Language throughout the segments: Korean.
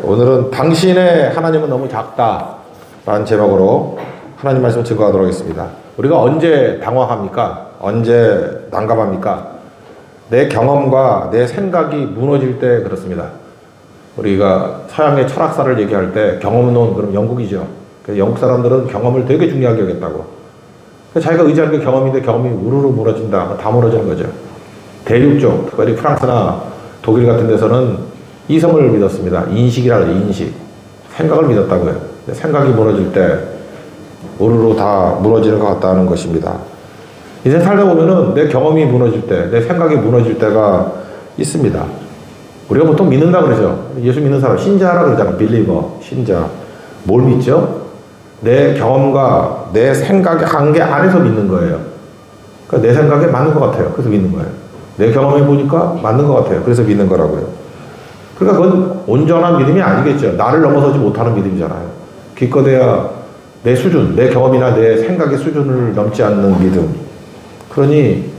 오늘은 당신의 하나님은 너무 작다 라는 제목으로 하나님 말씀을 증거하도록 하겠습니다. 우리가 언제 당황합니까? 언제 난감합니까? 내 경험과 내 생각이 무너질 때 그렇습니다. 우리가 서양의 철학사를 얘기할 때 경험론, 그럼 영국이죠. 영국 사람들은 경험을 되게 중요하게 여겼다고. 자기가 의지하는 게 경험인데 경험이 우르르 무너진다. 다 무너지는 거죠. 대륙 쪽, 특별히 프랑스나 독일 같은 데서는 이성을 믿었습니다. 인식이라 그러죠. 인식. 생각을 믿었다고요. 생각이 무너질 때 우르르 다 무너지는 것 같다는 것입니다. 인생 살다 보면은 내 경험이 무너질 때, 내 생각이 무너질 때가 있습니다. 우리가 보통 믿는다 그러죠. 예수 믿는 사람, 신자라 그러잖아. 빌리버, 신자. 뭘 믿죠? 내 경험과 내 생각의 한계 안에서 믿는 거예요. 그러니까 내 생각에 맞는 것 같아요. 그래서 믿는 거예요. 내 경험해 보니까 맞는 것 같아요. 그래서 믿는 거라고요. 그러니까 그건 온전한 믿음이 아니겠죠. 나를 넘어서지 못하는 믿음이잖아요. 기껏해야 내 수준, 내 경험이나 내 생각의 수준을 넘지 않는 믿음. 그러니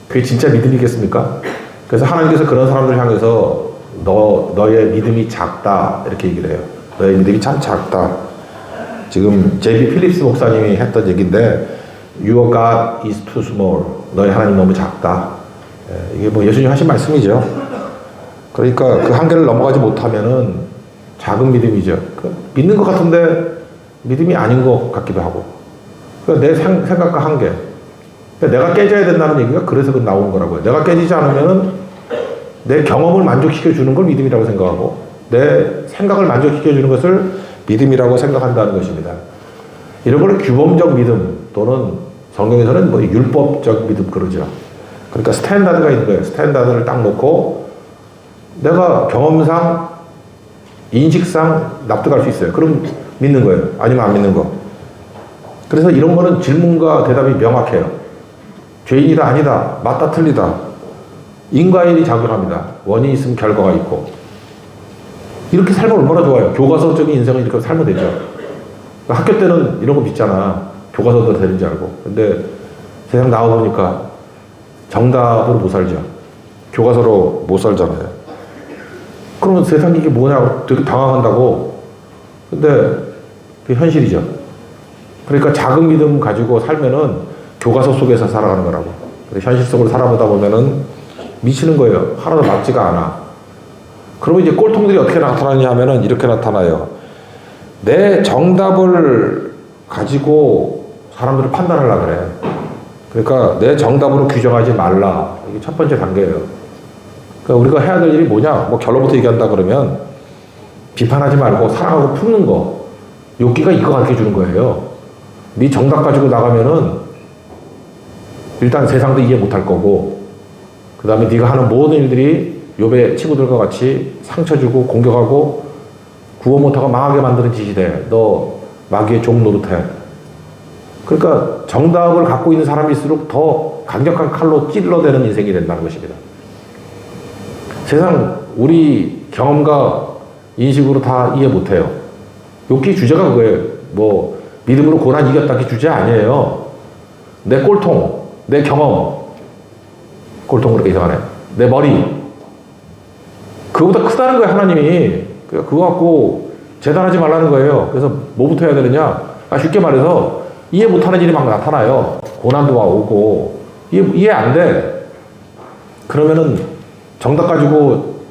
그게 진짜 믿음이겠습니까? 그래서 하나님께서 그런 사람들 향해서 너의 믿음이 작다 이렇게 얘기를 해요. 너의 믿음이 참 작다. 지금 제비 필립스 목사님이 했던 얘기인데 Your God is too small. 너의 하나님 너무 작다. 이게 뭐 예수님 하신 말씀이죠. 그러니까 그 한계를 넘어가지 못하면은 작은 믿음이죠. 믿는 것 같은데 믿음이 아닌 것 같기도 하고. 그러니까 내 생각과 한계. 그러니까 내가 깨져야 된다는 얘기가 그래서 나오는 거라고요. 내가 깨지지 않으면은 내 경험을 만족시켜 주는 걸 믿음이라고 생각하고 내 생각을 만족시켜 주는 것을 믿음이라고 생각한다는 것입니다. 이런 걸 규범적 믿음 또는 성경에서는 뭐 율법적 믿음 그러죠. 그러니까 스탠다드가 있는 거예요. 스탠다드를 딱 놓고 내가 경험상, 인식상 납득할 수 있어요. 그럼 믿는 거예요. 아니면 안 믿는 거. 그래서 이런 거는 질문과 대답이 명확해요. 죄인이다, 아니다, 맞다, 틀리다. 인과인이 작용합니다. 원인이 있으면 결과가 있고. 이렇게 살면 얼마나 좋아요. 교과서적인 인생을 이렇게 살면 되죠. 그러니까 학교 때는 이런 거 믿잖아. 교과서대로 되는지 알고. 근데 세상 나와보니까 정답으로 못 살죠. 교과서로 못 살잖아요. 그러면 세상이 이게 뭐냐고 되게 당황한다고. 근데 그게 현실이죠. 그러니까 작은 믿음 가지고 살면은 교과서 속에서 살아가는 거라고. 현실 속으로 살아보다 보면은 미치는 거예요. 하나도 맞지가 않아. 그러면 이제 꼴통들이 어떻게 나타나냐 하면은 이렇게 나타나요. 내 정답을 가지고 사람들을 판단하려고 그래. 그러니까 내 정답으로 규정하지 말라. 이게 첫 번째 단계예요. 그러니까 우리가 해야 될 일이 뭐냐? 뭐 결론부터 얘기한다 그러면 비판하지 말고 사랑하고 품는 거. 욥기가 이거 가르쳐 주는 거예요. 네 정답 가지고 나가면은 일단 세상도 이해 못할 거고 그 다음에 네가 하는 모든 일들이 욥의 친구들과 같이 상처 주고 공격하고 구원 못하고 망하게 만드는 짓이 돼. 너 마귀의 종 노릇해. 그러니까 정답을 갖고 있는 사람일수록 더 강력한 칼로 찔러대는 인생이 된다는 것입니다. 세상 우리 경험과 인식으로 다 이해 못해요. 욥기 주제가 그거예요. 뭐 믿음으로 고난 이겼다 그 주제 아니에요. 내 꼴통, 내 경험. 꼴통 그렇게 이상하네. 내 머리. 그거보다 크다는 거예요, 하나님이. 그거 갖고 재단하지 말라는 거예요. 그래서 뭐부터 해야 되느냐? 쉽게 말해서 이해 못하는 일이 막 나타나요. 고난도 오고. 이해 안 돼. 그러면은 정답 가지고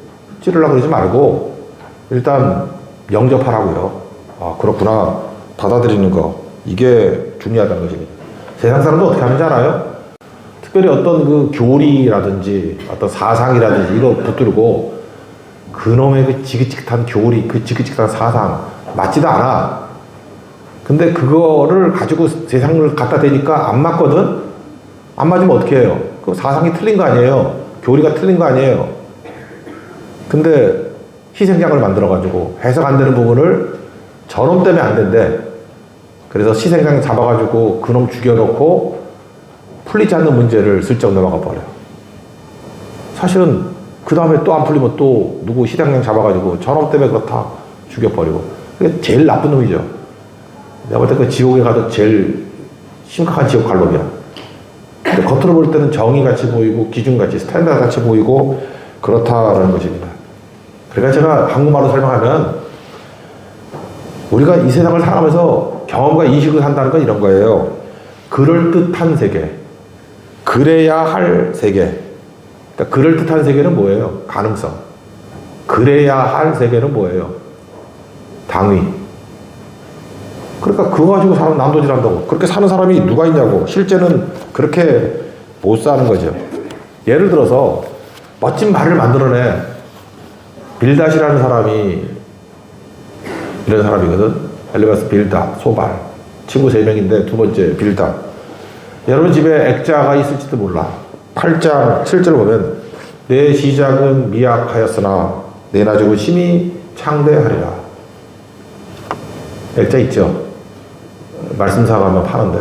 찌르려고 그러지 말고 일단 영접하라고요. 아, 그렇구나. 받아들이는 거. 이게 중요하다는 것입니다. 세상 사람도 어떻게 하는지 알아요? 특별히 어떤 그 교리라든지 어떤 사상이라든지 이거 붙들고 그놈의 그 지긋지긋한 교리, 그 지긋지긋한 사상 맞지도 않아. 근데 그거를 가지고 세상을 갖다 대니까 안 맞거든? 안 맞으면 어떻게 해요? 그 사상이 틀린 거 아니에요? 교리가 틀린 거 아니에요? 근데 희생양을 만들어가지고 해석 안 되는 부분을 저놈 때문에 안 된대. 그래서 희생양 잡아가지고 그놈 죽여놓고 풀리지 않는 문제를 슬쩍 넘어가 버려. 사실은 그 다음에 또 안 풀리면 또 누구 희생양 잡아가지고 저놈 때문에 그렇다 죽여버리고. 그게 제일 나쁜 놈이죠. 내가 볼 때 그 지옥에 가도 제일 심각한 지옥 갈 놈이야. 근데 겉으로 볼 때는 정의같이 보이고 기준같이 스탠다드같이 보이고 그렇다라는 것입니다. 그러니까 제가 한국말로 설명하면 우리가 이 세상을 살아가면서 경험과 인식을 한다는 건 이런 거예요. 그럴듯한 세계. 그래야 할 세계. 그러니까 그럴듯한 세계는 뭐예요? 가능성. 그래야 할 세계는 뭐예요? 당위. 그러니까 그거 가지고 사람 난도질한다고. 그렇게 사는 사람이 누가 있냐고. 실제는 그렇게 못 사는 거죠. 예를 들어서 멋진 말을 만들어내. 빌닷이라는 사람이 이런 사람이거든. 엘리바스 빌닷, 소발. 친구 3명인데 두 번째 빌닷. 여러분 집에 액자가 있을지도 몰라. 8장 7절 보면 내 시작은 미약하였으나 내 나중은 심히 창대하리라. 액자 있죠? 말씀사 가면 파는데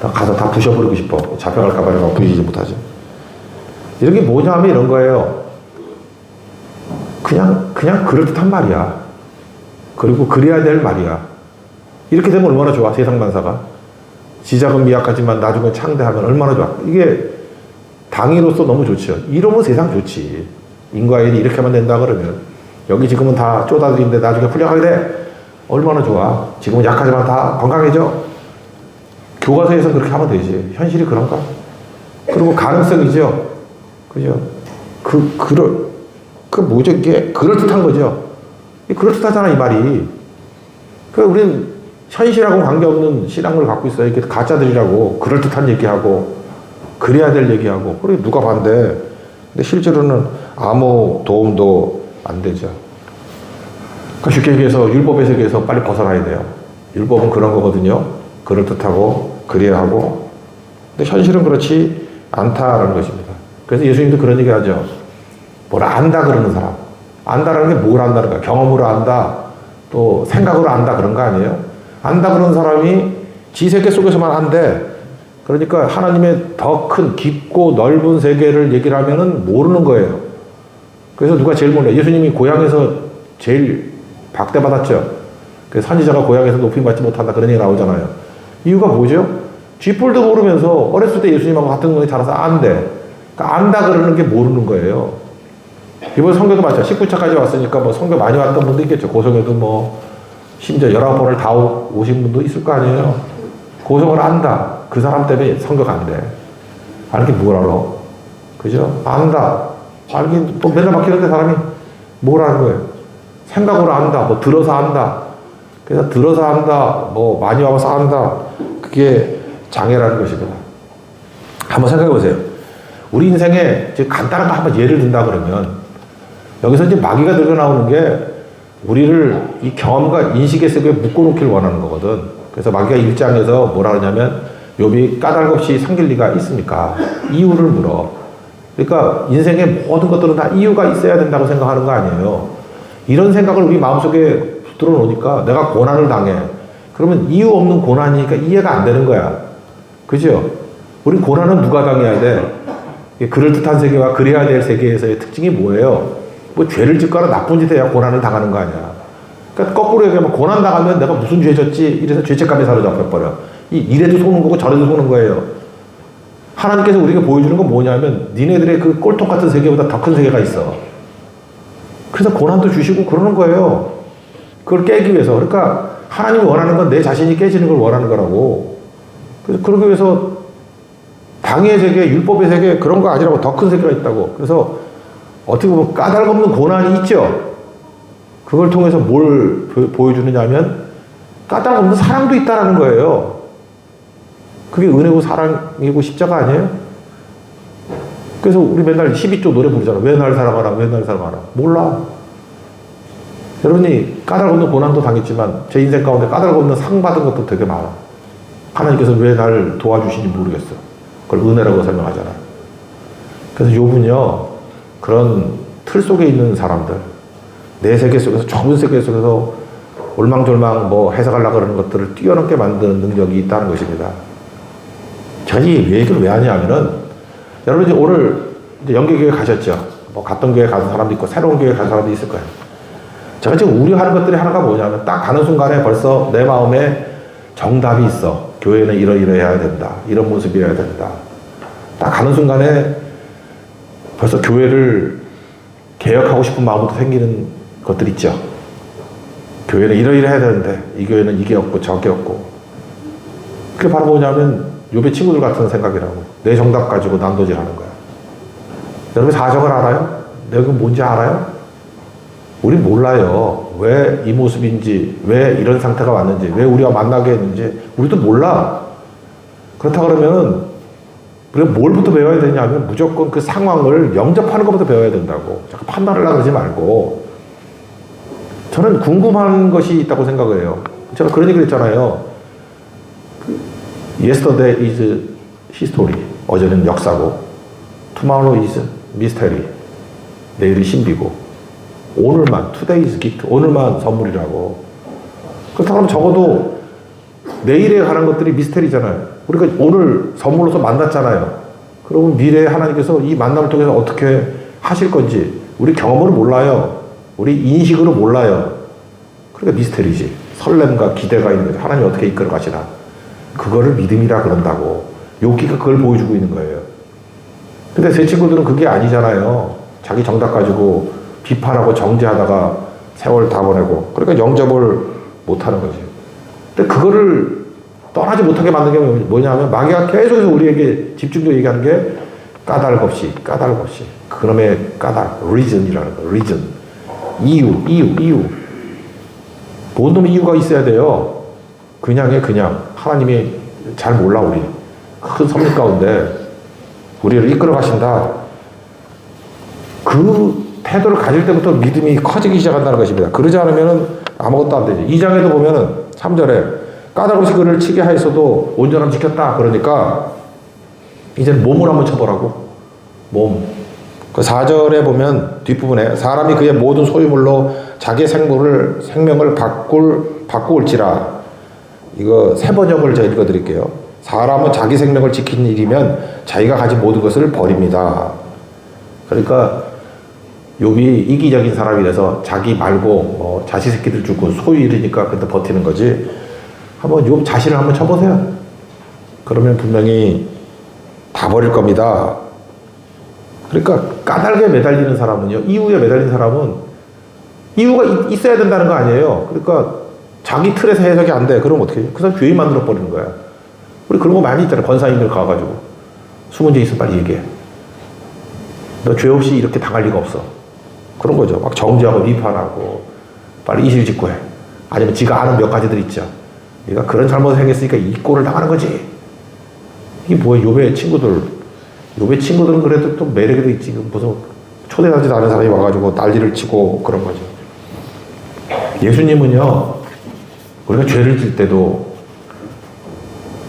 다 가서 다 부셔버리고 싶어. 잡혀갈까봐 내가 부시지 못하지. 이런 게 뭐냐 하면 이런 거예요. 그냥 그럴듯한 말이야. 그리고 그래야 될 말이야. 이렇게 되면 얼마나 좋아, 세상 만사가. 시작은 미약하지만 나중에 창대하면 얼마나 좋아. 이게 당위로서 너무 좋죠. 이러면 세상 좋지. 인과 일이 이렇게 하면 된다 그러면 여기 지금은 다 쪼다들인데 나중에 훌륭하게 돼. 얼마나 좋아. 지금은 약하지만 다 건강해져. 교과서에서 그렇게 하면 되지. 현실이 그런가? 그리고 가능성이죠. 그죠? 뭐죠? 이게 그럴듯한 거죠. 그럴듯하잖아, 이 말이. 우리는 현실하고 관계없는 신앙을 갖고 있어요. 이렇게 가짜들이라고. 그럴듯한 얘기하고, 그래야 될 얘기하고. 그래, 누가 반대. 근데 실제로는 아무 도움도 안 되죠. 그러니까 쉽게 얘기해서 율법의 세계에서 빨리 벗어나야 돼요. 율법은 그런 거거든요. 그럴듯하고, 그래야 하고. 근데 현실은 그렇지 않다라는 것입니다. 그래서 예수님도 그런 얘기 하죠. 뭘 안다 그러는 사람. 안다라는 게 뭘 안다는 거야. 경험으로 안다. 또 생각으로 안다 그런 거 아니에요? 안다 그러는 사람이 지 세계 속에서만 안돼. 그러니까 하나님의 더 큰 깊고 넓은 세계를 얘기를 하면은 모르는 거예요. 그래서 누가 제일 몰라요? 예수님이 고향에서 제일 박대받았죠. 그래서 선지자가 고향에서 높임받지 못한다 그런 얘기 나오잖아요. 이유가 뭐죠? 쥐뿔도 모르면서 어렸을 때 예수님하고 같은 거에 자라서 안돼. 그러니까 안다 그러는 게 모르는 거예요. 이번 성교도 맞죠. 19차까지 왔으니까 뭐 성교 많이 왔던 분도 있겠죠. 고성에도 뭐 심지어 19번을 다 오신 분도 있을 거 아니에요. 고성을 안다. 그 사람 때문에 성교가 안 돼. 아는 게 뭘 알아? 그죠? 안다. 알긴 또 맨날 막히는데 사람이 뭘 아는 거예요? 생각으로 안다. 뭐 들어서 안다. 그래서 들어서 안다. 뭐 많이 와서 안다. 그게 장애라는 것입니다. 한번 생각해 보세요. 우리 인생에 이제 간단한 거 한번 예를 든다 그러면 여기서 이제 마귀가 들고 나오는 게 우리를 이 경험과 인식의 속에 묶어놓기를 원하는 거거든. 그래서 마귀가 1장에서 뭐라 그러냐면 욥이 까닭 없이 섬길 리가 있습니까? 이유를 물어. 그러니까 인생의 모든 것들은 다 이유가 있어야 된다고 생각하는 거 아니에요. 이런 생각을 우리 마음속에 붙들어 놓으니까 내가 고난을 당해. 그러면 이유 없는 고난이니까 이해가 안 되는 거야. 그죠? 우리 고난은 누가 당해야 돼? 그럴듯한 세계와 그래야 될 세계에서의 특징이 뭐예요? 뭐 죄를 짓거나 나쁜 짓 해야 고난을 당하는 거 아니야. 그러니까 거꾸로 얘기하면 고난 당하면 내가 무슨 죄 졌지? 이래서 죄책감에 사로잡혀버려. 이래도 속는 거고 저래도 속는 거예요. 하나님께서 우리에게 보여주는 건 뭐냐면 니네들의 그 꼴통 같은 세계보다 더 큰 세계가 있어. 그래서 고난도 주시고 그러는 거예요. 그걸 깨기 위해서. 그러니까 하나님이 원하는 건 내 자신이 깨지는 걸 원하는 거라고. 그래서 그러기 위해서 당의 세계, 율법의 세계 그런 거 아니라고 더 큰 세계가 있다고. 그래서 어떻게 보면 까닭없는 고난이 있죠. 그걸 통해서 뭘 보여주느냐 하면 까닭없는 사랑도 있다는 거예요. 그게 은혜고 사랑이고 십자가 아니에요? 그래서 우리 맨날 12조 노래 부르잖아. 왜 날 사랑하라, 왜 날 사랑하라. 몰라. 여러분이 까닭없는 고난도 당했지만 제 인생 가운데 까닭없는 상 받은 것도 되게 많아. 하나님께서 왜 날 도와주시는지 모르겠어. 그걸 은혜라고 설명하잖아. 그래서 욥은요, 그런 틀 속에 있는 사람들, 내 세계 속에서, 좁은 세계 속에서 올망졸망 뭐 해석하려고 그러는 것들을 뛰어넘게 만드는 능력이 있다는 것입니다. 제가 이 얘기를 왜 하냐면은, 여러분 이제 오늘 이제 연계교회 가셨죠? 뭐 갔던 교회 가는 사람도 있고, 새로운 교회 가는 사람도 있을 거예요. 제가 지금 우려하는 것들이 하나가 뭐냐면, 딱 가는 순간에 벌써 내 마음에 정답이 있어. 교회는 이러이러해야 된다. 이런 모습이어야 된다. 딱 가는 순간에 벌써 교회를 개혁하고 싶은 마음부터 생기는 것들 있죠. 교회는 이러이러 해야 되는데 이 교회는 이게 없고 저게 없고. 그게 바로 뭐냐면 욥의 친구들 같은 생각이라고. 내 정답 가지고 난도질하는 거야. 여러분 사정을 알아요? 내가 뭔지 알아요? 우리 몰라요. 왜 이 모습인지, 왜 이런 상태가 왔는지, 왜 우리가 만나게 했는지 우리도 몰라. 그렇다 그러면 우리가 뭘부터 배워야 되냐면 무조건 그 상황을 영접하는 것부터 배워야 된다고. 자꾸 판단을 하지 말고. 저는 궁금한 것이 있다고 생각을 해요. 제가 그런 얘기를 했잖아요. Yesterday is history. 어제는 역사고 Tomorrow is mystery. 내일이 신비고 오늘만 Today is gift. 오늘만 선물이라고. 그렇다면 적어도 내일에 관한 것들이 미스테리잖아요. 우리가 오늘 선물로서 만났잖아요. 그러면 미래에 하나님께서 이 만남을 통해서 어떻게 하실 건지 우리 경험으로 몰라요. 우리 인식으로 몰라요. 그러니까 미스테리지. 설렘과 기대가 있는 거죠. 하나님이 어떻게 이끌어 가시나. 그거를 믿음이라 그런다고. 욥기가 그걸 보여주고 있는 거예요. 근데 제 친구들은 그게 아니잖아요. 자기 정답 가지고 비판하고 정죄하다가 세월 다 보내고. 그러니까 영접을 못하는 거지. 근데 그거를 떠나지 못하게 만든 게 뭐냐면 마귀가 계속해서 우리에게 집중적으로 얘기하는 게 까닭 없이. 그놈의 까닭, reason이라는 거. reason. 이유. 뭔 놈의 이유가 있어야 돼요. 그냥. 하나님이 잘 몰라, 우리. 큰 섭리 가운데 우리를 이끌어 가신다. 그 태도를 가질 때부터 믿음이 커지기 시작한다는 것입니다. 그러지 않으면 아무것도 안 되지. 2장에도 보면은 3절에 까닭 없이 그를 치게 하였어도 온전함 지켰다. 그러니까 이제는 몸을 한번 쳐보라고. 몸. 그 4절에 보면 뒷부분에 사람이 그의 모든 소유물로 자기의 생명을 바꿀지라. 이거 세 번역을 제가 읽어드릴게요. 사람은 자기 생명을 지키는 일이면 자기가 가진 모든 것을 버립니다. 그러니까 욥이 이기적인 사람이라서 자기 말고 뭐 자식 새끼들 죽고 소유 잃으니까 그때 버티는 거지. 한번 욥 자신을 한번 쳐보세요. 그러면 분명히 다 버릴 겁니다. 그러니까 까닭에 매달리는 사람은요, 이유에 매달리는 사람은 이유가 있어야 된다는 거 아니에요. 그러니까 자기 틀에서 해석이 안 돼. 그러면 어떻게 해요? 그 사람 죄인 만들어 버리는 거야. 우리 그런 거 많이 있잖아요. 권사님들 가가지고 숨은 죄 있으면 빨리 얘기해. 너 죄 없이 이렇게 당할 리가 없어. 그런 거죠. 막 정죄하고 비판하고 빨리 이실 직고해. 아니면 지가 아는 몇 가지들 있죠. 얘가 그런 잘못을 행했으니까 이 꼴을 당하는 거지. 이게 뭐야? 욥의 친구들은 그래도 또 매력이 있지. 무슨 초대하지도 않은 사람이 와가지고 난리를 치고 그런 거죠. 예수님은요, 우리가 죄를 질 때도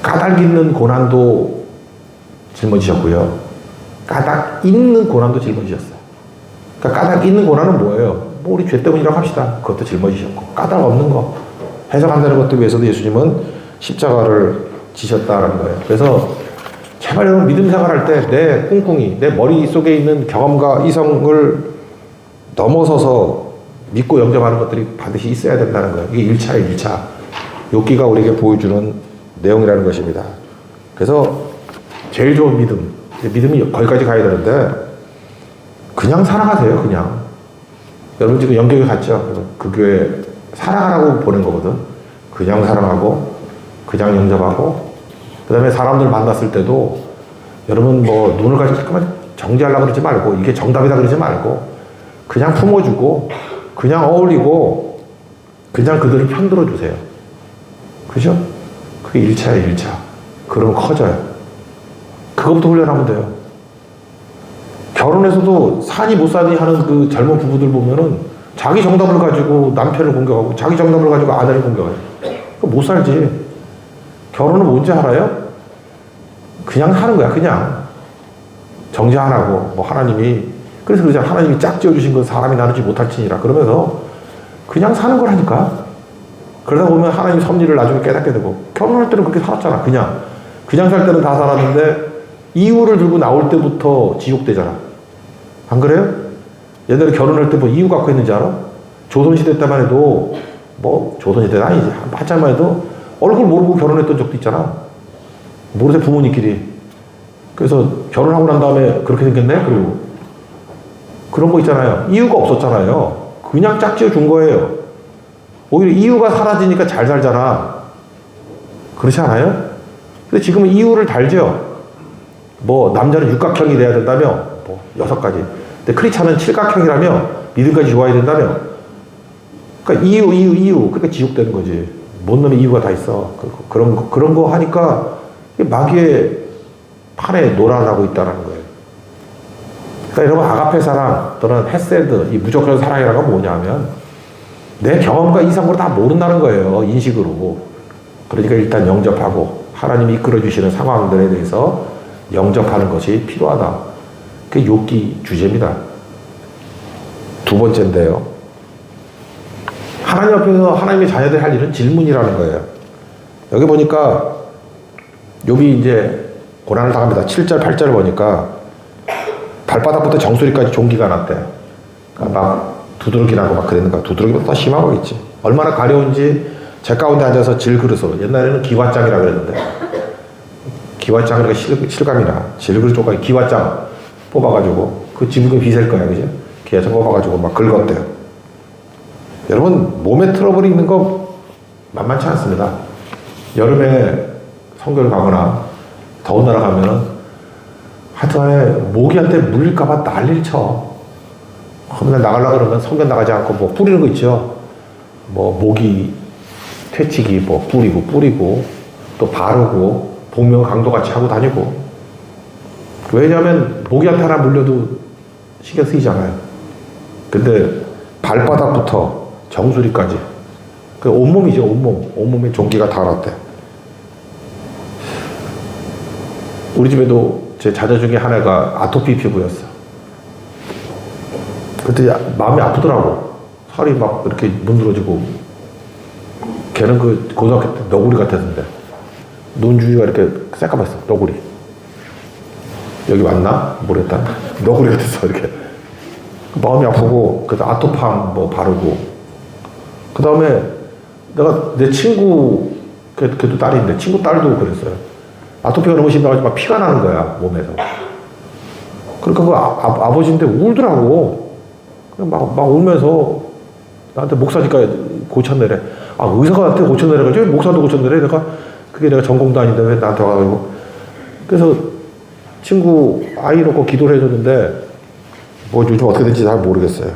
까닭 있는 고난도 짊어지셨고요. 까닭 있는 고난도 짊어지셨어요. 그러니까 까닭 있는 고난은 뭐예요? 뭐 우리 죄 때문이라고 합시다. 그것도 짊어지셨고, 까닭 없는 거 해석한다는 것들 위해서도 예수님은 십자가를 지셨다는 거예요. 그래서 제발 여러분 믿음 생활할 때 내 꿍꿍이, 내 머릿속에 있는 경험과 이성을 넘어서서 믿고 영접하는 것들이 반드시 있어야 된다는 거예요. 이게 1차예요, 1차. 욥기가 우리에게 보여주는 내용이라는 것입니다. 그래서 제일 좋은 믿음이 거기까지 가야 되는데 그냥 살아가세요, 그냥. 여러분 지금 영교회 갔죠? 그 교회 살아가라고 보낸 거거든. 그냥 사랑하고 그냥 영접하고 그 다음에 사람들 만났을 때도 여러분 뭐 눈을 가지고 잠깐만 정죄하려고 그러지 말고 이게 정답이다 그러지 말고 그냥 품어주고 그냥 어울리고 그냥 그들을 편들어 주세요. 그죠? 그게 1차예요, 1차. 그러면 커져요. 그것부터 훈련하면 돼요. 결혼해서도 사니 못 사니 하는 그 젊은 부부들 보면은 자기 정답을 가지고 남편을 공격하고 자기 정답을 가지고 아내를 공격해요. 못 살지. 결혼은 뭔지 알아요? 그냥 하는 거야, 그냥. 정죄 안 하고, 뭐 하나님이, 그래서 그러잖아. 하나님이 짝 지어주신 건 사람이 나누지 못할 지니라. 그러면서 그냥 사는 거라니까. 그러다 보면 하나님 섭리를 나중에 깨닫게 되고, 결혼할 때는 그렇게 살았잖아, 그냥. 그냥 살 때는 다 살았는데, 이유를 들고 나올 때부터 지옥되잖아. 안 그래요? 옛날에 결혼할 때 뭐 이유 갖고 있는지 알아? 조선시대 때만 해도, 뭐, 조선시대는 아니지. 한참만 해도 얼굴 모르고 결혼했던 적도 있잖아. 모르세요, 부모님끼리. 그래서 결혼하고 난 다음에 그렇게 생겼네? 그리고. 그런 거 있잖아요. 이유가 없었잖아요. 그냥 짝지어 준 거예요. 오히려 이유가 사라지니까 잘 살잖아. 그렇지 않아요? 근데 지금은 이유를 달죠. 뭐 남자는 육각형이 돼야 된다며 뭐 6가지. 근데 크리스찬은 칠각형이라며 믿음까지 좋아야 된다며. 그러니까 이유. 그러니까 지옥되는 거지. 뭔 놈의 이유가 다 있어. 그런 거 하니까 마귀의 판에 놀아나고 있다는 거예요. 그러니까 여러분 아가페 사랑 또는 헤세드 이 무조건 사랑이라는 건 뭐냐면 내 경험과 이상으로 다 모른다는 거예요. 인식으로. 그러니까 일단 영접하고 하나님이 이끌어 주시는 상황들에 대해서 영접하는 것이 필요하다. 그게 욥기 주제입니다. 두 번째인데요. 하나님 앞에서 하나님의 자녀들이 할 일은 질문이라는 거예요. 여기 보니까 욥이 이제 고난을 당합니다. 7절, 8절 보니까 발바닥부터 정수리까지 종기가 났대. 그러니까 막 두드러기 나고 막 그랬는가. 두드러기보다 더 심한 거겠지. 얼마나 가려운지 제 가운데 앉아서 질그릇으로. 옛날에는 기왓장이라 그랬는데. 기왓장이라고 실감이나. 질그릇 쪽까지 기왓장 뽑아가지고. 그 지붕에 비셀 거야, 그죠? 기왓장 뽑아가지고 막 긁었대요. 여러분, 몸에 트러블이 있는 거 만만치 않습니다. 여름에 성교를 가거나 더운 나라 가면은 하여튼간에 모기한테 물릴까봐 난리를 쳐. 맨날 나가려고 그러면 성견 나가지 않고 뭐 뿌리는 거 있죠. 뭐 모기 퇴치기 뭐 뿌리고 또 바르고 복면 강도 같이 하고 다니고. 왜냐하면 모기한테 하나 물려도 신경 쓰이잖아요. 근데 발바닥부터 정수리까지 그 온몸이죠. 온몸에 종기가 다 났대. 우리 집에도 제 자녀 중에 하나가 아토피 피부였어. 그때 마음이 아프더라고. 살이 막 이렇게 문드러지고. 걔는 그 고등학교 때 너구리 같았는데 눈 주위가 이렇게 새까맣어. 너구리. 여기 맞나? 모르겠다. 너구리 같았어. 이렇게 마음이 아프고 그래서 아토팜 뭐 바르고. 그 다음에 내가 내 친구 걔도 딸인데 친구 딸도 그랬어요. 아토피가 너무 심해가지고 막 피가 나는 거야 몸에서. 그러니까 그 아버지인데 울더라고. 막 울면서 나한테 목사니까 고쳤네래. 아, 의사가 나한테 고쳤네래. 왜 목사도 고쳤네래. 그게 내가 전공도 아닌데 왜 나한테 와가지고. 그래서 친구 아이 놓고 기도를 해줬는데 뭐 요즘 어떻게 된지 잘 모르겠어요.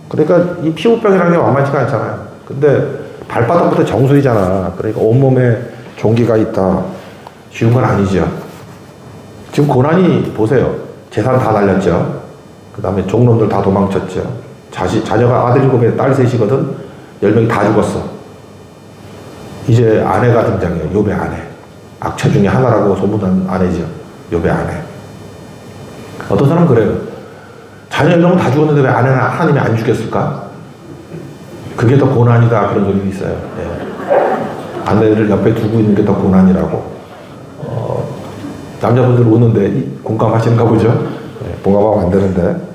그러니까 이 피부병이라는 게 만만치가 않잖아요. 근데 발바닥부터 정수리잖아. 그러니까 온몸에 종기가 있다. 쉬운 건 아니죠. 지금 고난이 보세요. 재산 다 날렸죠. 그 다음에 종놈들 다 도망쳤죠. 자녀가 아들 7에 딸 3이거든. 10명이 다 죽었어. 이제 아내가 등장해요. 욥의 아내. 악처 중에 하나라고 소문난 아내죠. 욥의 아내. 어떤 사람은 그래요. 자녀 10명은 다 죽었는데 왜 아내는 하나님이 안 죽였을까? 그게 더 고난이다. 그런 소리도 있어요. 예. 아내를 옆에 두고 있는 게 더 고난이라고. 남자분들 우는데 공감하시는가 보죠? 네, 공감하면 안 되는데.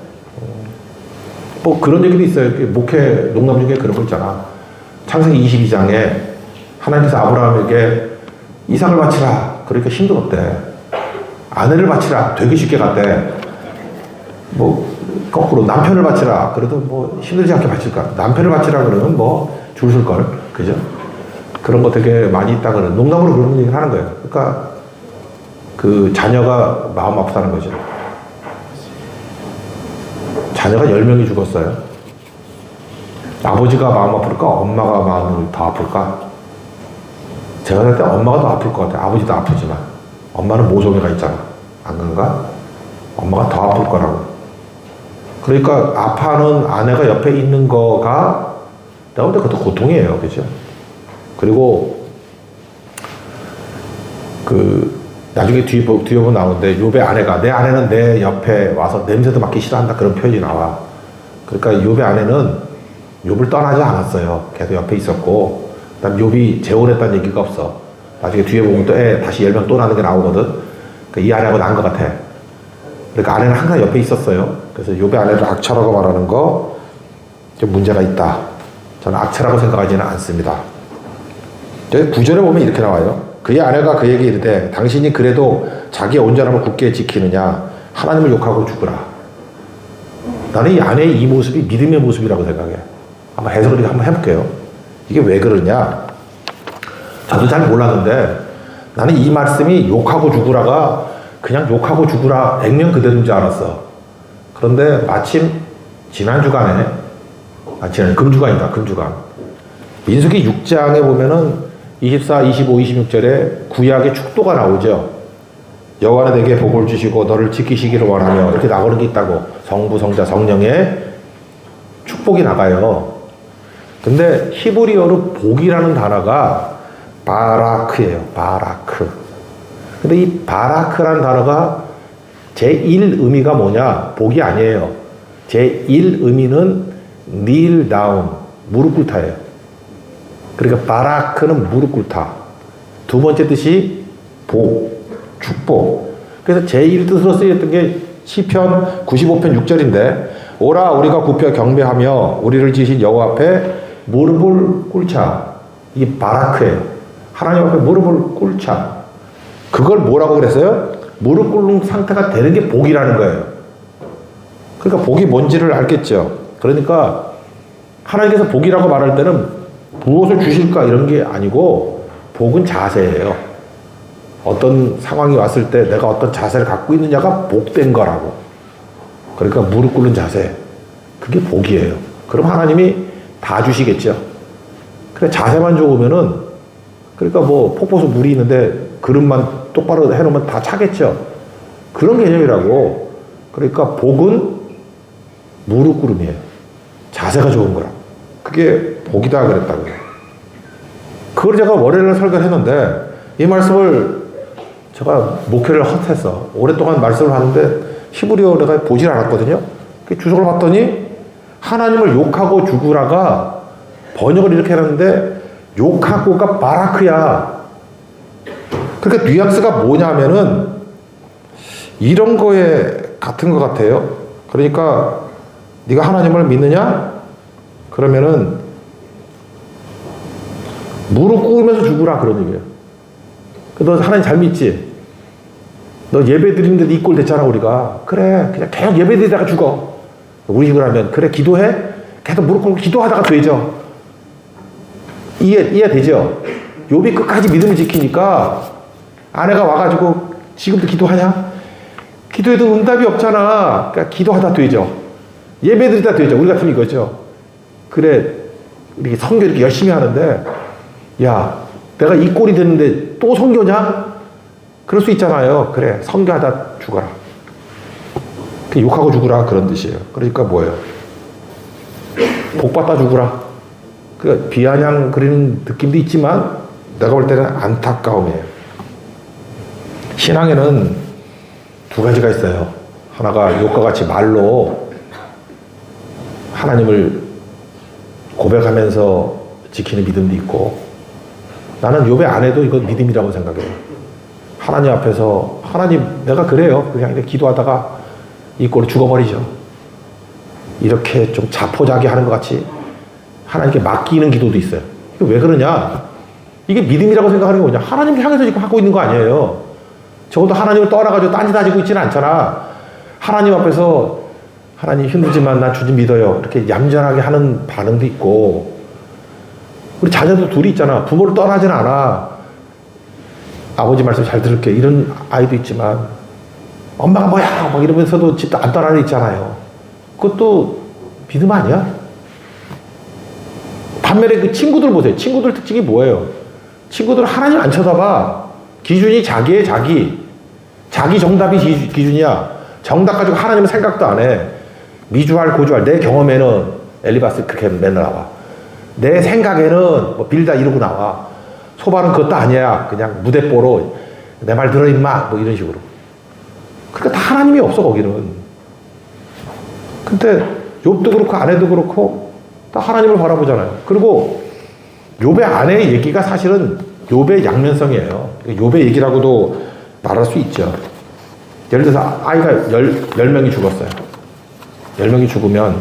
뭐 그런 얘기도 있어요. 목회 농담 중에 그런 거 있잖아. 창세기 22장에 하나님께서 아브라함에게 이삭을 바치라. 그러니까 힘들었대. 아내를 바치라. 되게 쉽게 갔대. 뭐 거꾸로 남편을 바치라. 그래도 뭐 힘들지 않게 바칠까. 남편을 바치라 그러면 뭐 줄 쓸 걸. 그죠? 그런 거 되게 많이 있다 그러는. 농담으로 그런 얘기를 하는 거예요. 그러니까 그 자녀가 마음 아프다는 거죠. 자녀가 10명이 죽었어요. 아버지가 마음 아플까? 엄마가 마음을 더 아플까? 제가 살 때 엄마가 더 아플 것 같아요. 아버지도 아프지만. 엄마는 모성애가 있잖아. 안 그런가? 엄마가 더 아플 거라고. 그러니까 아파하는 아내가 옆에 있는 거가 내가 볼 때 그것도 고통이에요. 그죠? 그리고 나중에 뒤에 보면 나오는데 욥의 아내가 내 아내는 내 옆에 와서 냄새도 맡기 싫어한다 그런 표현이 나와. 그러니까 욥의 아내는 욥을 떠나지 않았어요. 계속 옆에 있었고 그다음 욥이 재혼했다는 얘기가 없어. 나중에 뒤에 보면 또 다시 10명 또 나는 게 나오거든. 그러니까 이 아내하고 난 것 같아. 그러니까 아내는 항상 옆에 있었어요. 그래서 욥의 아내를 악처라고 말하는 거 좀 문제가 있다. 저는 악처라고 생각하지는 않습니다. 여기 9절에 보면 이렇게 나와요. 그의 아내가 그에게 이르되 당신이 그래도 자기의 온전함을 굳게 지키느냐 하나님을 욕하고 죽으라. 나는 이 아내의 이 모습이 믿음의 모습이라고 생각해. 한번 해석을 한번 해볼게요. 이게 왜 그러냐? 저도 잘 몰랐는데 나는 이 말씀이 욕하고 죽으라가 그냥 욕하고 죽으라 액면 그대로인 줄 알았어. 그런데 마침 지난 주간에 지난 금주간이다. 금주간 민수기 6장에 보면은 24, 25, 26절에 구약의 축도가 나오죠. 여호와는 내게 복을 주시고 너를 지키시기를 원하며 이렇게 나오는 게 있다고. 성부, 성자, 성령의 축복이 나가요. 근데 히브리어로 복이라는 단어가 바라크예요. 바라크. 근데 이 바라크라는 단어가 제1 의미가 뭐냐? 복이 아니에요. 제1 의미는 kneel down, 무릎 꿇다예요. 그러니까 바라크는 무릎 꿇다. 두 번째 뜻이 복, 축복. 그래서 제1 뜻으로 쓰였던 게 시편 95편 6절인데 오라 우리가 굽혀 경배하며 우리를 지으신 여호와 앞에 무릎을 꿇자. 이게 바라크예요. 하나님 앞에 무릎을 꿇자. 그걸 뭐라고 그랬어요? 무릎 꿇는 상태가 되는 게 복이라는 거예요. 그러니까 복이 뭔지를 알겠죠. 그러니까 하나님께서 복이라고 말할 때는 무엇을 주실까 이런 게 아니고 복은 자세예요. 어떤 상황이 왔을 때 내가 어떤 자세를 갖고 있느냐가 복된 거라고. 그러니까 무릎 꿇는 자세. 그게 복이에요. 그럼 하나님이 다 주시겠죠. 그래 자세만 좋으면은 그러니까 뭐 폭포수 물이 있는데 그릇만 똑바로 해놓으면 다 차겠죠. 그런 개념이라고. 그러니까 복은 무릎 꿇음이에요. 자세가 좋은 거라. 그게 복이다 그랬다고요. 그걸 제가 월요일에 설교를 했는데 이 말씀을 제가 목회를 헛해서 오랫동안 말씀을 하는데 히브리어 내가 보질 않았거든요. 주석을 봤더니 하나님을 욕하고 죽으라가 번역을 이렇게 했는데 욕하고가 바라크야. 그러니까 뉘앙스가 뭐냐면은 이런 거에 같은 것 같아요. 그러니까 네가 하나님을 믿느냐? 그러면은 무릎 꿇으면서 죽으라 그런 얘기예요. 너 하나님 잘 믿지? 너 예배 드리는데도 이 꼴 됐잖아 우리가. 그래 그냥 계속 예배 드리다가 죽어. 우리 식으로 하면 그래 기도해? 계속 무릎 꿇고 기도하다가 되죠. 이해되죠? 욥이 끝까지 믿음을 지키니까 아내가 와가지고 지금도 기도하냐? 기도해도 응답이 없잖아. 그러니까 기도하다 되죠. 예배 드리다 되죠. 우리 같으면 이거죠. 그래 우리 선교 이렇게 열심히 하는데 야 내가 이 꼴이 됐는데 또 선교냐? 그럴 수 있잖아요. 그래 선교하다 죽어라. 욕하고 죽으라 그런 뜻이에요. 그러니까 뭐예요? 복받다 죽으라. 그 비아냥 그리는 느낌도 있지만 내가 볼 때는 안타까움이에요. 신앙에는 두 가지가 있어요. 하나가 욕과 같이 말로 하나님을 고백하면서 지키는 믿음도 있고 나는 욥의 아내도 이건 믿음이라고 생각해요. 하나님 앞에서 하나님 내가 그래요. 그냥 이렇게 기도하다가 이 꼴로 죽어버리죠. 이렇게 좀 자포자기하는 것 같이 하나님께 맡기는 기도도 있어요. 이게 왜 그러냐? 이게 믿음이라고 생각하는 게 뭐냐? 하나님을 향해서 지금 하고 있는 거 아니에요. 적어도 하나님을 떠나가지고 딴짓 가지고 있지는 않잖아. 하나님 앞에서 하나님 힘들지만 난 주님 믿어요. 이렇게 얌전하게 하는 반응도 있고 우리 자녀도 둘이 있잖아. 부모를 떠나진 않아. 아버지 말씀 잘 들을게. 이런 아이도 있지만 엄마가 뭐야 막 이러면서도 집도 안 떠나는 있잖아요. 그것도 믿음 아니야? 반면에 그 친구들 보세요. 친구들 특징이 뭐예요? 친구들은 하나님 안 쳐다봐. 기준이 자기의 자기 정답이 기준이야. 정답 가지고 하나님은 생각도 안 해. 미주알 고주알. 내 경험에는 엘리바스 그렇게 맨날 나와. 내 생각에는 뭐 빌다 이러고 나와. 소발은 그것도 아니야. 그냥 무대뽀로 내 말 들어 임마 뭐 이런 식으로. 그러니까 다 하나님이 없어 거기는. 근데 욥도 그렇고 아내도 그렇고 다 하나님을 바라보잖아요. 그리고 욥의 아내의 얘기가 사실은 욥의 양면성이에요. 욥의 얘기라고도 말할 수 있죠. 예를 들어서 아이가 10명이 죽었어요. 10명이 죽으면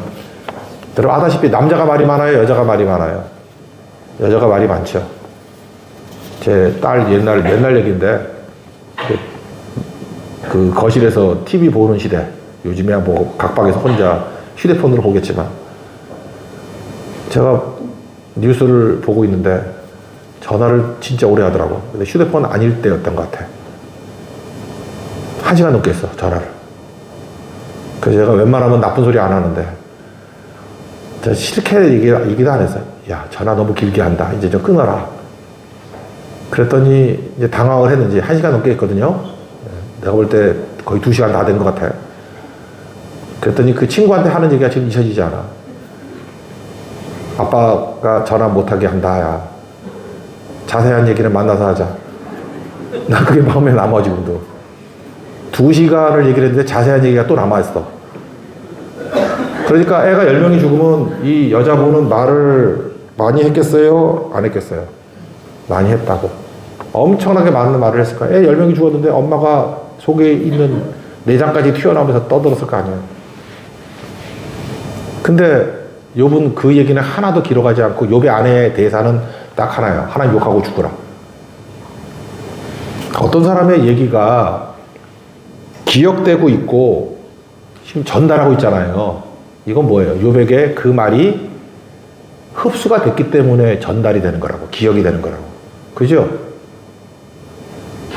여러분 아다시피 남자가 말이 많아요? 여자가 말이 많아요? 여자가 말이 많죠. 제 딸 옛날 얘기인데 그 거실에서 TV 보는 시대. 요즘에야 뭐 각방에서 혼자 휴대폰으로 보겠지만 제가 뉴스를 보고 있는데 전화를 진짜 오래 하더라고. 근데 휴대폰 아닐 때였던 것 같아. 1시간 넘게 했어, 전화를. 그래서 제가 웬만하면 나쁜 소리 안 하는데, 제가 싫게 얘기도 안 했어요. 야, 전화 너무 길게 한다. 이제 좀 끊어라. 그랬더니 이제 당황을 했는지 1시간 넘게 했거든요. 내가 볼 때 거의 2시간 다 된 것 같아요. 그랬더니 그 친구한테 하는 얘기가 지금 잊혀지지 않아. 아빠가 전화 못하게 한다. 야, 자세한 얘기는 만나서 하자. 나 그게 마음에 남아 지금도. 2시간을 얘기를 했는데 자세한 얘기가 또 남아있어. 그러니까 애가 10명이 죽으면 이 여자분은 말을 많이 했겠어요? 안 했겠어요? 많이 했다고. 엄청나게 많은 말을 했을 거야. 애 10명이 죽었는데 엄마가 속에 있는 내장까지 튀어나오면서 떠들었을 거 아니에요. 근데 욥은 그 얘기는 하나도 길어가지 않고 욥의 아내의 대사는 딱 하나예요. 하나님 욕하고 죽으라. 어떤 사람의 얘기가 기억되고 있고 지금 전달하고 있잖아요. 이건 뭐예요? 욥에게 그 말이 흡수가 됐기 때문에 전달이 되는 거라고. 기억이 되는 거라고. 그죠?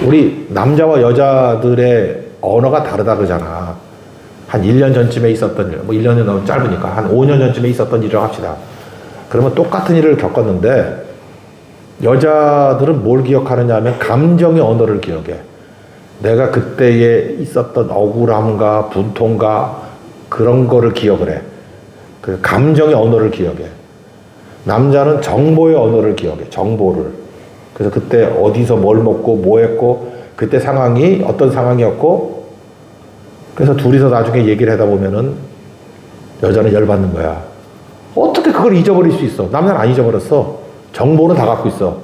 우리 남자와 여자들의 언어가 다르다 그러잖아. 한 1년 전쯤에 있었던 일, 뭐 1년이 너무 짧으니까 한 5년 전쯤에 있었던 일을 합시다. 그러면 똑같은 일을 겪었는데 여자들은 뭘 기억하느냐 하면 감정의 언어를 기억해. 내가 그때에 있었던 억울함과 분통과 그런 거를 기억을 해. 그 감정의 언어를 기억해. 남자는 정보의 언어를 기억해. 정보를. 그래서 그때 어디서 뭘 먹고 뭐 했고 그때 상황이 어떤 상황이었고 그래서 둘이서 나중에 얘기를 하다 보면은 여자는 열받는 거야. 어떻게 그걸 잊어버릴 수 있어? 남자는 안 잊어버렸어. 정보는 다 갖고 있어.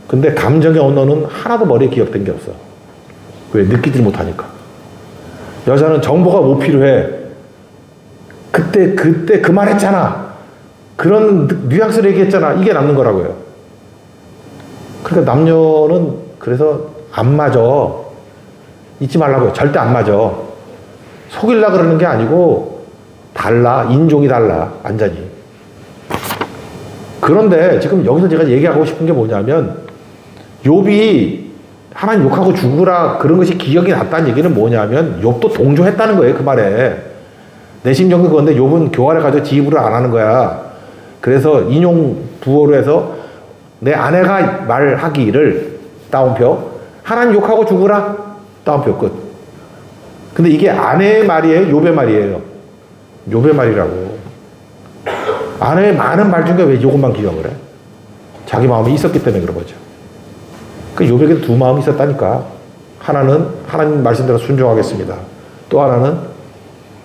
근데 감정의 언어는 하나도 머리에 기억된 게 없어. 왜? 느끼질 못하니까. 여자는 정보가 뭐 필요해? 그때 그 말 했잖아. 그런 뉘앙스를 얘기했잖아. 이게 남는 거라고요. 그러니까 남녀는 그래서 안 맞아. 잊지 말라고요. 절대 안 맞아. 속이려고 그러는 게 아니고 달라. 인종이 달라. 완전히. 그런데 지금 여기서 제가 얘기하고 싶은 게 뭐냐면 욥이 하나님 욕하고 죽으라 그런 것이 기억이 났다는 얘기는 뭐냐면 욥도 동조했다는 거예요. 그 말에. 내 심정도 그건데 욥은 교활해가지고 지휘부를 안 하는 거야. 그래서 인용 부호로 해서 내 아내가 말하기를 따옴표 하나님 욕하고 죽으라 따옴표 끝. 근데 이게 아내의 말이에요? 욥의 말이에요? 욥의 말이라고. 아내의 많은 말 중에 왜 이것만 기억을 해? 자기 마음이 있었기 때문에 그런 거죠. 그 욥에게도 두 마음이 있었다니까. 하나는 하나님 말씀대로 순종하겠습니다. 또 하나는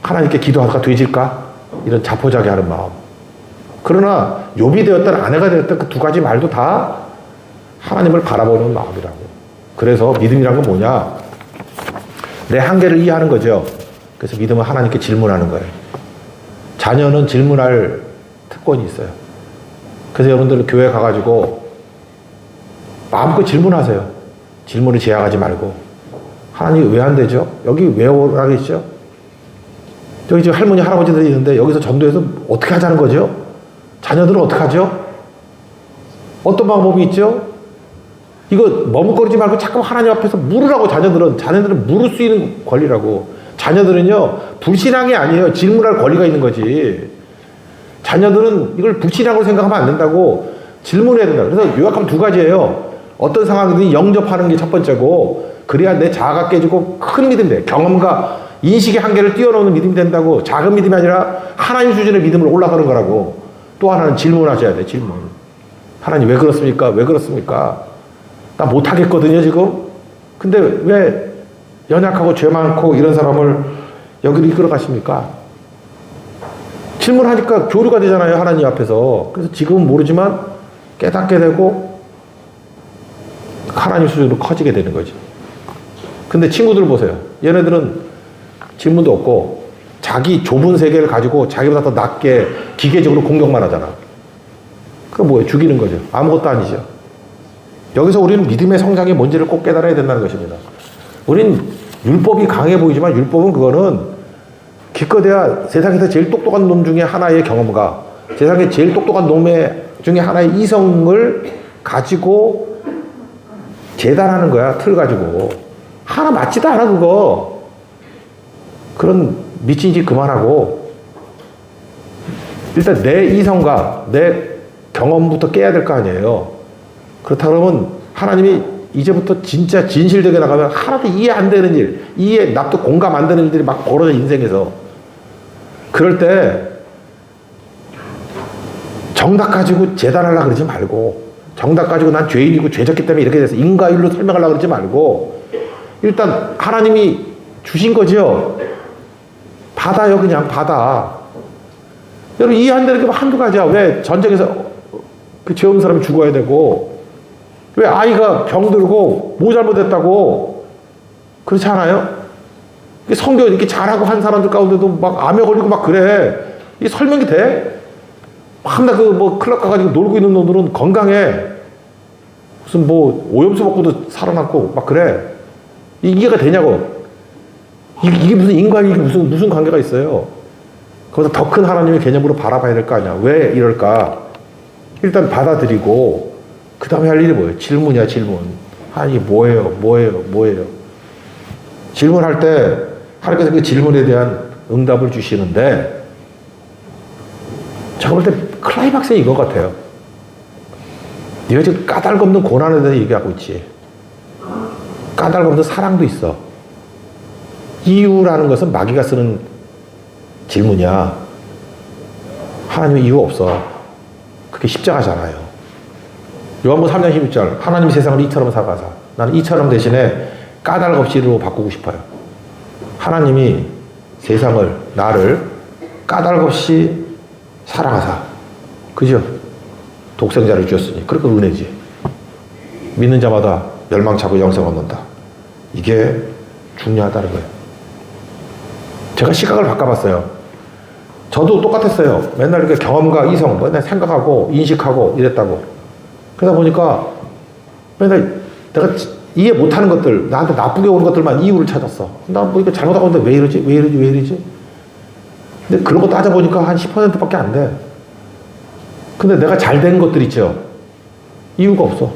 하나님께 기도하다가 되질까? 이런 자포자기 하는 마음. 그러나 욥이 되었든 아내가 되었든 그 두 가지 말도 다 하나님을 바라보는 마음이라고. 그래서 믿음이란 건 뭐냐? 내 한계를 이해하는 거죠. 그래서 믿음은 하나님께 질문하는 거예요. 자녀는 질문할 특권이 있어요. 그래서 여러분들 교회 가가지고 마음껏 질문하세요. 질문을 제약하지 말고. 하나님 왜 안 되죠? 여기 왜 오라 계시죠? 여기 지금 할머니, 할아버지들이 있는데 여기서 전도해서 어떻게 하자는 거죠? 자녀들은 어떻게 하죠? 어떤 방법이 있죠? 이거 머뭇거리지 말고 자꾸 하나님 앞에서 물으라고. 자녀들은 물을 수 있는 권리라고. 자녀들은요 불신앙이 아니에요. 질문할 권리가 있는 거지. 자녀들은 이걸 불신앙으로 생각하면 안 된다고. 질문해야 된다. 그래서 요약하면 두 가지예요. 어떤 상황이든 영접하는 게 첫 번째고, 그래야 내 자아가 깨지고 큰 믿음이 돼. 경험과 인식의 한계를 뛰어넘는 믿음이 된다고. 작은 믿음이 아니라 하나님 수준의 믿음으로 올라가는 거라고. 또 하나는 질문하셔야 돼. 질문. 하나님 왜 그렇습니까? 왜 그렇습니까? 나 못하겠거든요 지금. 근데 왜 연약하고 죄 많고 이런 사람을 여기로 이끌어 가십니까? 질문하니까 교류가 되잖아요. 하나님 앞에서. 그래서 지금은 모르지만 깨닫게 되고 하나님 수준으로 커지게 되는 거지. 근데 친구들 보세요. 얘네들은 질문도 없고 자기 좁은 세계를 가지고 자기보다 더 낮게 기계적으로 공격만 하잖아. 그거 뭐예요? 죽이는 거죠. 아무것도 아니죠. 여기서 우리는 믿음의 성장이 뭔지를 꼭 깨달아야 된다는 것입니다. 우린 율법이 강해 보이지만 율법은 그거는 기껏해야 세상에서 제일 똑똑한 놈 중에 하나의 경험과 세상에 제일 똑똑한 놈의 중에 하나의 이성을 가지고 재단하는 거야. 틀 가지고. 하나 맞지도 않아 그거. 그런 미친 짓 그만하고 일단 내 이성과 내 경험부터 깨야 될 거 아니에요. 그렇다 그러면 하나님이 이제부터 진짜 진실되게 나가면 하나도 이해 안 되는 일, 이해 납득 공감 안 되는 일들이 막 벌어져 인생에서. 그럴 때 정답 가지고 재단하려고 그러지 말고, 정답 가지고 난 죄인이고 죄졌기 때문에 이렇게 돼서 인과율로 설명하려고 그러지 말고, 일단 하나님이 주신 거죠. 받아요. 그냥 받아. 여러분 이해 안 되는 게 한두 가지야. 왜 전쟁에서 그 죄 없는 사람이 죽어야 되고, 왜 아이가 병들고 뭐 잘못했다고 그렇지 않아요? 성경 이렇게 잘하고 한 사람들 가운데도 막 암에 걸리고 막 그래. 이게 설명이 돼? 맨날 그 뭐 클럽 가가지고 놀고 있는 놈들은 건강해. 무슨 뭐 오염수 먹고도 살아남고 막 그래. 이해가 되냐고. 이게 무슨 인과이 무슨 관계가 있어요. 거기서 더 큰 하나님의 개념으로 바라봐야 될 거 아니야. 왜 이럴까? 일단 받아들이고 그 다음에 할 일이 뭐예요? 질문이야 질문. 아니 뭐예요? 질문할 때 하나님께서 그 질문에 대한 응답을 주시는데, 제가 볼 때 클라이막스는 이거 같아요. 네가 지금 까닭없는 고난에 대해서 얘기하고 있지. 까닭없는 사랑도 있어. 이유라는 것은 마귀가 쓰는 질문이야. 하나님의 이유 없어. 그게 십자가잖아요. 요한복음 3장 16절. 하나님 세상을 이처럼 사가사. 나는 이처럼 대신에 까닭 없이로 바꾸고 싶어요. 하나님이 세상을, 나를 까닭 없이 사랑하사. 그죠? 독생자를 주셨으니. 그러니까 은혜지. 믿는 자마다 멸망차고 영생 얻는다. 이게 중요하다는 거예요. 제가 시각을 바꿔봤어요. 저도 똑같았어요. 맨날 이렇게 경험과 이성, 맨날 생각하고 인식하고 이랬다고. 그러다 보니까 맨날 내가 이해 못하는 것들, 나한테 나쁘게 오는 것들만 이유를 찾았어. 나 뭐 이거 잘못하고 있는데 왜 이러지? 근데 그런 거 따져보니까 한 10%밖에 안 돼. 근데 내가 잘 된 것들 있죠. 이유가 없어.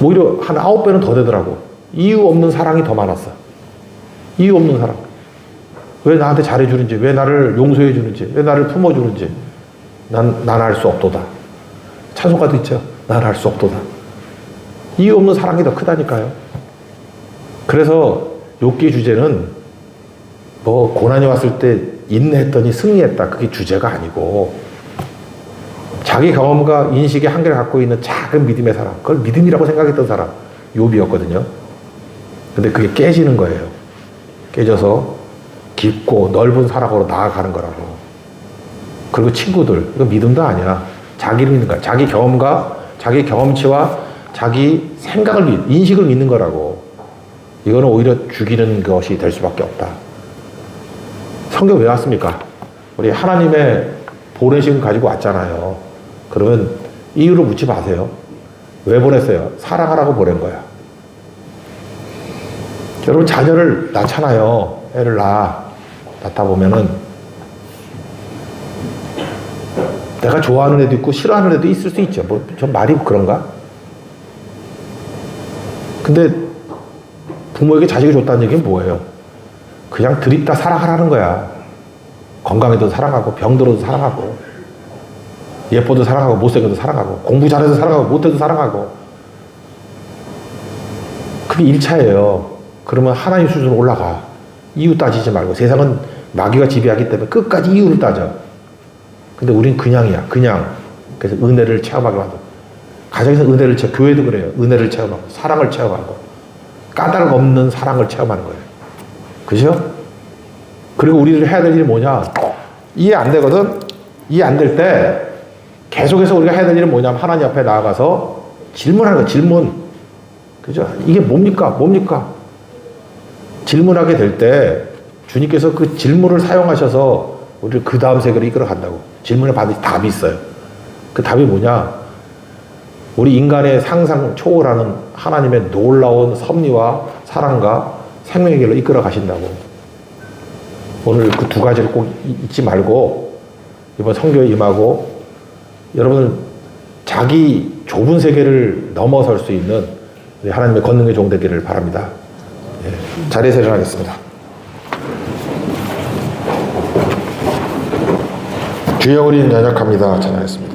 오히려 한 9배는 더 되더라고. 이유 없는 사랑이 더 많았어. 이유 없는 사랑. 왜 나한테 잘해주는지, 왜 나를 용서해주는지, 왜 나를 품어주는지. 난 알 수 없도다. 찬송가도 있죠. 난 알 수 없도다. 이유 없는 사랑이 더 크다니까요. 그래서 욥기의 주제는 뭐 고난이 왔을 때 인내했더니 승리했다. 그게 주제가 아니고, 자기 경험과 인식의 한계를 갖고 있는 작은 믿음의 사람, 그걸 믿음이라고 생각했던 사람, 욥이었거든요. 근데 그게 깨지는 거예요. 깨져서 깊고 넓은 사랑으로 나아가는 거라고. 그리고 친구들, 이거 믿음도 아니야. 자기를 믿는 거야. 자기 경험과 자기 경험치와 자기 생각을 인식을 믿는 거라고. 이거는 오히려 죽이는 것이 될 수밖에 없다. 성경 왜 왔습니까? 우리 하나님의 보내심 가지고 왔잖아요. 그러면 이유를 묻지 마세요. 왜 보냈어요? 사랑하라고 보낸 거야. 여러분 자녀를 낳잖아요. 애를 낳다 보면은 내가 좋아하는 애도 있고 싫어하는 애도 있을 수 있죠. 뭐 전 말이 그런가? 근데 부모에게 자식이 좋다는 얘기는 뭐예요? 그냥 드립다 사랑하라는 거야. 건강해도 사랑하고 병들어도 사랑하고 예뻐도 사랑하고 못생겨도 사랑하고 공부 잘해도 사랑하고 못해도 사랑하고. 그게 1차예요. 그러면 하나님 수준으로 올라가. 이유 따지지 말고. 세상은 마귀가 지배하기 때문에 끝까지 이유를 따져. 근데 우린 그냥이야. 그냥. 그래서 은혜를 체험하게 만들어. 가정에서 은혜를 체험, 교회도 그래요. 은혜를 체험하고 사랑을 체험하고 까닭 없는 사랑을 체험하는 거예요. 그죠? 그리고 우리들이 해야 될 일이 뭐냐? 이해 안 되거든? 이해 안 될 때 계속해서 우리가 해야 될 일은 뭐냐면 하나님 앞에 나아가서 질문하는 거야. 질문. 그죠? 이게 뭡니까? 질문하게 될 때 주님께서 그 질문을 사용하셔서 우리를 그 다음 세계로 이끌어 간다고. 질문에 반드시 답이 있어요. 그 답이 뭐냐? 우리 인간의 상상 초월하는 하나님의 놀라운 섭리와 사랑과 생명의 길로 이끌어 가신다고. 오늘 그 두 가지를 꼭 잊지 말고 이번 성교에 임하고 여러분은 자기 좁은 세계를 넘어설 수 있는 하나님의 권능의 종 되기를 바랍니다. 예, 자리에서 일어나겠습니다. 주여 우리는 연약합니다. 찬양했습니다.